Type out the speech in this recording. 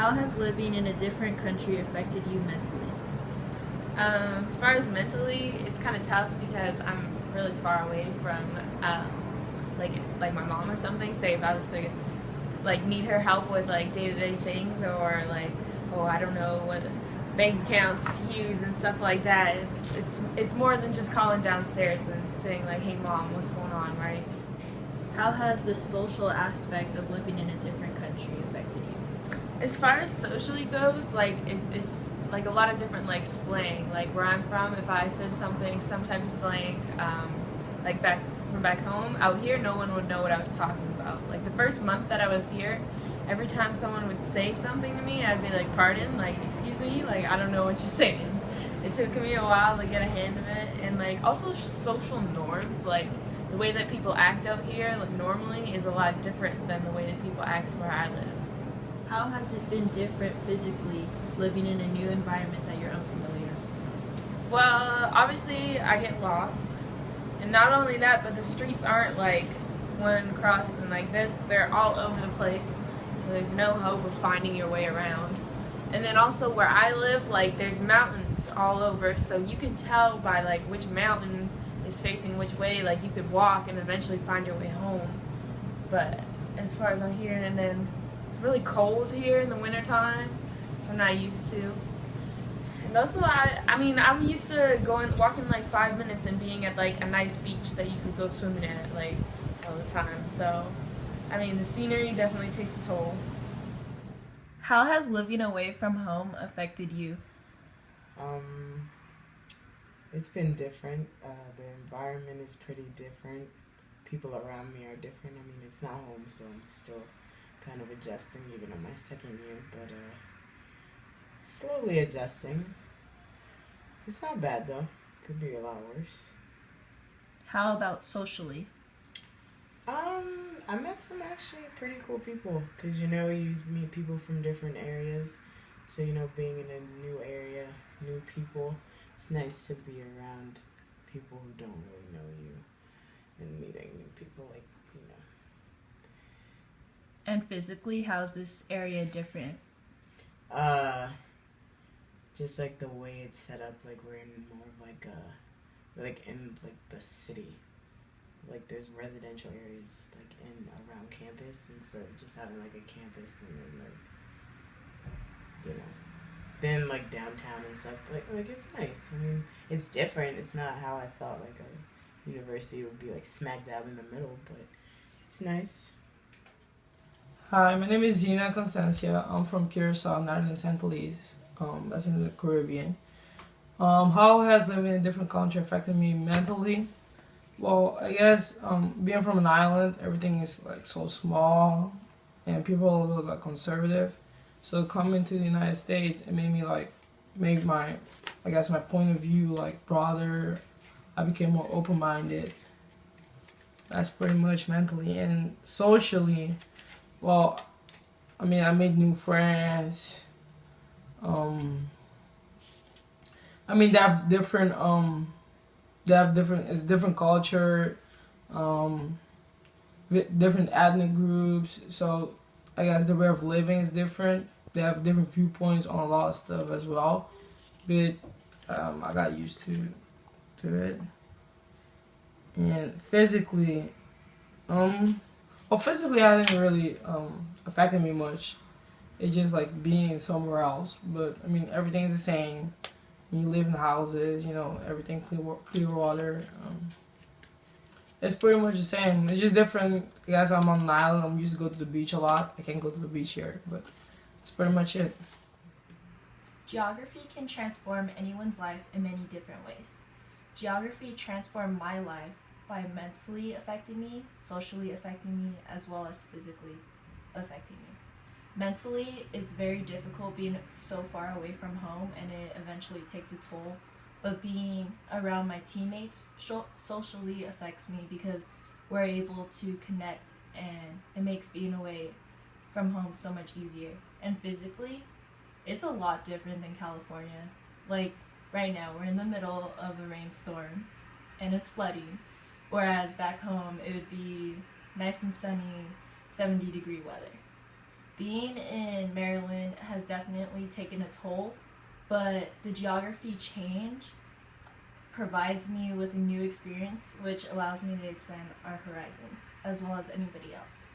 How has living in a different country affected you mentally? As far as mentally, it's kind of tough because I'm really far away from um, like my mom or something. Say if I was to like need her help with like day to day things or like I don't know what bank accounts to use and stuff like that. It's more than just calling downstairs and saying like, hey mom, what's going on, right? How has the social aspect of living in a different country affected you? As far as socially goes, like it's like a lot of different like slang. Like where I'm from, if I said something, some type of slang, like back home, out here, no one would know what I was talking about. Like the first month that I was here, every time someone would say something to me, I'd be like, "Pardon, like excuse me, like I don't know what you're saying." It took me a while to get a hand of it, and like also social norms, like the way that people act out here, like normally, is a lot different than the way that people act where I live. How has it been different physically living in a new environment that you're unfamiliar? Well, obviously, I get lost. And not only that, but the streets aren't like one crossed and like this, they're all over the place. So there's no hope of finding your way around. And then also where I live, like there's mountains all over, so you can tell by like which mountain is facing which way, like you could walk and eventually find your way home. But as far as I hear, and then it's really cold here in the wintertime, which I'm not used to. And also, I mean, I'm used to walking like 5 minutes and being at like a nice beach that you could go swimming at like all the time. So, I mean, the scenery definitely takes a toll. How has living away from home affected you? Um, it's been different. The environment is pretty different. People around me are different. I mean, it's not home, so I'm still kind of adjusting, even in my second year, but slowly adjusting. It's not bad though. Could be a lot worse. How about socially? I met some actually pretty cool people because you meet people from different areas. So being in a new area, new people, it's nice to be around people who don't really know you and meeting new people And physically, how's this area different? uh, just like the way it's set up. Like we're in more of like in like the city. Like there's residential areas like in around campus, and so just having like a campus and then you know then like downtown and stuff, but like it's nice. I mean, it's different. It's not how I thought like a university would be, like smack dab in the middle, but it's nice. Hi, my name is Zina Constancia. I'm from Curacao, Netherlands, Antilles. That's in the Caribbean. How has living in a different country affected me mentally? Well, I guess being from an island, everything is like so small, and people are a little like conservative. So coming to the United States, it made me like make my, I guess my point of view like broader. I became more open minded. That's pretty much mentally and socially. Well, I mean, I made new friends. Um, I mean, they have different. It's different culture, um, different ethnic groups. So I guess the way of living is different. They have different viewpoints on a lot of stuff as well. But I got used to it. And physically, physically I didn't really affect me much. It's just like being somewhere else. But I mean, everything's the same. When you live in houses, everything clear water. It's pretty much the same. It's just different. I guess I'm on an island. I'm used to go to the beach a lot. I can't go to the beach here, but that's pretty much it. Geography can transform anyone's life in many different ways. Geography transformed my life by mentally affecting me, socially affecting me, as well as physically affecting me. Mentally, it's very difficult being so far away from home, and it eventually takes a toll. But being around my teammates socially affects me because we're able to connect, and it makes being away from home so much easier. And physically, it's a lot different than California. Like right now, we're in the middle of a rainstorm and it's flooding, whereas back home it would be nice and sunny, 70-degree weather. Being in Maryland has definitely taken a toll, but the geography change provides me with a new experience which allows me to expand our horizons as well as anybody else.